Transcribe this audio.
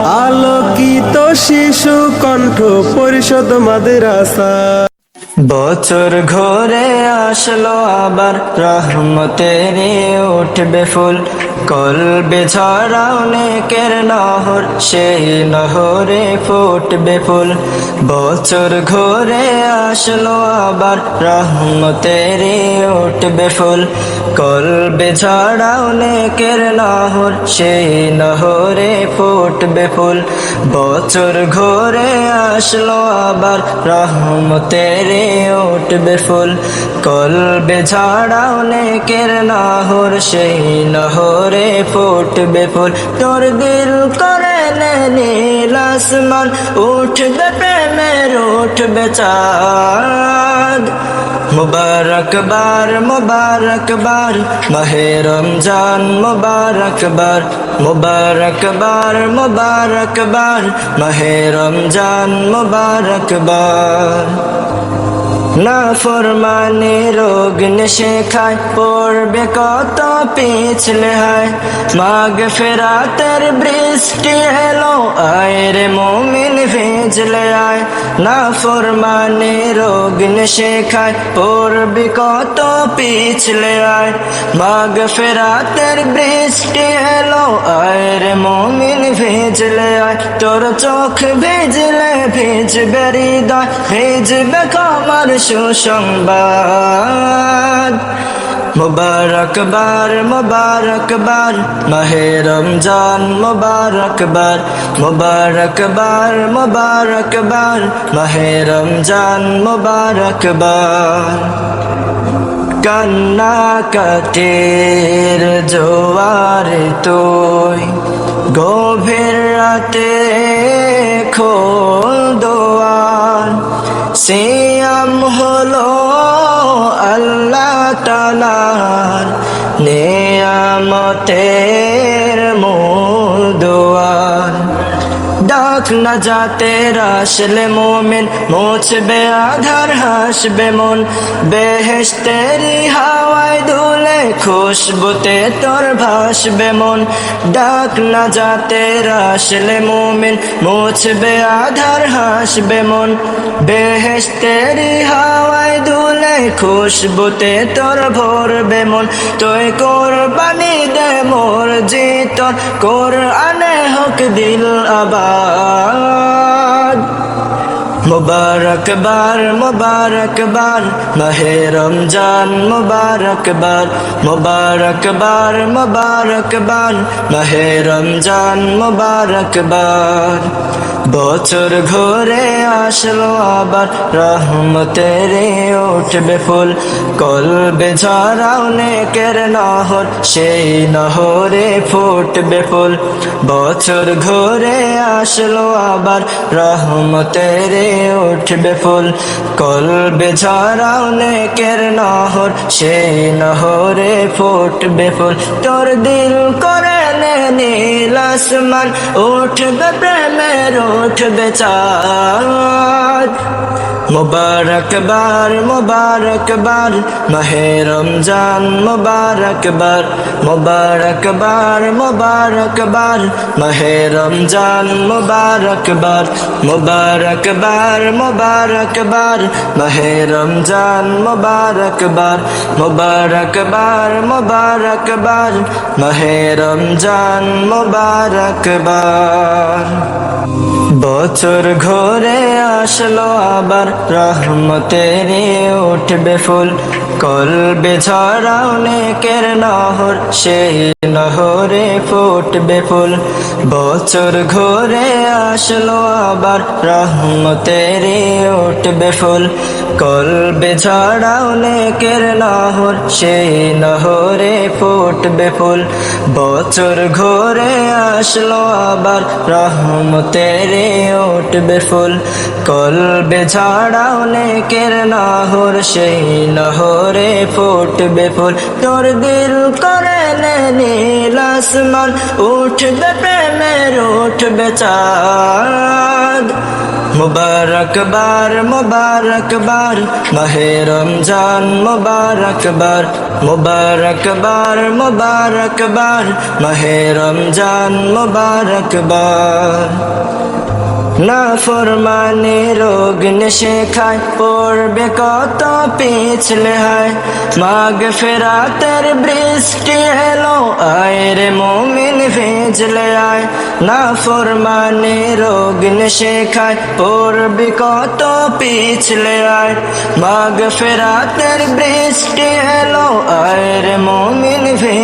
আলোকিত শিশু কণ্ঠ পরিষদ মাদ্রাসা। বছর ঘুরে আসলো আবার রহমতের উঠবে ফুল, কলবে ঝরাও নেকের নহর, সেই নহরে ফুটবে ফুল। বছর ঘুরে আসলো আবার রহমতের উঠবে ফুল, কলবে ঝরাও নেকের নহর, সেই নহরে ফুটবে ফুল। বছর ঘুরে আসলো আবার রহমতের উঠবে ফুল, কলবে ঝাড়াও নেকের নহর, সেই নহরে ফুটবে ফুল। তোর দিল করে নীল আসমান, উঠবে প্রেমের উঠবে চাঁদ। মুবারক বার মুবারক বার মাহে রমজান, মুবারক বার মুবারক বার মুবারক বার মাহে রমজান, মুবারক বার। না ফরমানে রোগ নেশে খায়, পড়বে কত পিছলে হায়। মাগ ফেরাতের বৃষ্টি এলো, আয় রে মুমিন ভিজলে আয়। না ফরমানে রোগ নেশে খায়, পড়বে কত পিছলে আয়। মাগ ফেরাতের বৃষ্টি এলো, আয় রে মুমিন ভিজলে আয়। তোর চোখ ভিজলে ভিজবে হৃদয়, ভিজবে কমর সুসংবাদ। মুবারক বার মুবারক বার মাহে রমজান, মুবারক বার মুবারক বার মুবারক বার মাহে রমজান, মুবারক বার। কান্না কাটের জোয়ারে তুই গভীর রাতে খোল দোয়ার, সিয়াম হলো আল্লাহ তাআলার নেয়ামতের মূল দুয়ার। ডাক না যাতে আসলে মোমেন, মুছবে আধার হাসবে মন। বেহেশতেরি হাওয়ায় দুলে খুশবুতে তোর ভাসবে মন। ডাক না যাতে আসলে মোমেন, মুছবে আধার হাসবে মন। বেহেশতেরি হাওয়ায় দুলে খুশবুতে তোর ভরবে মন। তুই কোরবানি দে মোর জিতর, কোরআনে হক দিল আবাদ। মুবারক বার মুবারক বার মাহে রমজান, মুবারক বার মুবারক বার মুবারক বার মাহে রমজান, মুবারক বার। বছর ঘুরে আসলো আবার রহমতের উঠবে ফুল, কলবে ঝরাও নেকের নহর, সেই নহরে ফুটবে ফুল। বছর ঘুরে আসলো আবার রহমতের উঠবে ফুল, কলবে ঝরাও নেকের নহর, সেই নহরে ফুটবে ফুল। তোর দিল করে নীল আসমান, উঠবে প্রেমের উঠবে চাঁদ। মুবারক বার মুবারক বার মাহে রমজান, মুবারক বার মুবারক বার মুবারক বার মাহে রমজান, মুবারক বার মুবারক বার মুবারক বার মাহে রমজান, মুবারক বার মুবারক বার মুবারক বার মাহে রমজান, মুবারক বার। বছর ঘুরে আসলো আবার রহমতের উঠবে ফুল, কলবে ঝরাও নেকের নহর, সেই নহরে ফুটবে ফুল। বছর ঘুরে আসলো আবার রহমতের উঠবে ফুল, কলবে ঝরাও নেকের নহর, সেই নহরে ফুটবে ফুল। বছর ঘুরে আসলো আবার রহমতের উঠবে ফুল, কলবে ঝাড়াও নেকের নহর, সেই নহরে ফুটবে ফুল। তোর দিল করে নীল আসমান, উঠবে প্রেমের উঠবে চাঁদ। মুবারকবার মুবারকবার মাহে রমজান মুবারকবার মুবারকবার মুবারকবার মাহে রমজান মুবারকবার না ফরমানে রোগ নেশে খায় পড়বে কত পিছলে হয় মাগ ফেরাতের বৃষ্টি এলো আয় রে মুমিন ভেজলে আয় না ফরমানে রোগ নেশে খায় পড়বে কত পিছলে আয় মাগ ফেরাতের বৃষ্টি এলো আয় রে মুমিন ভেজ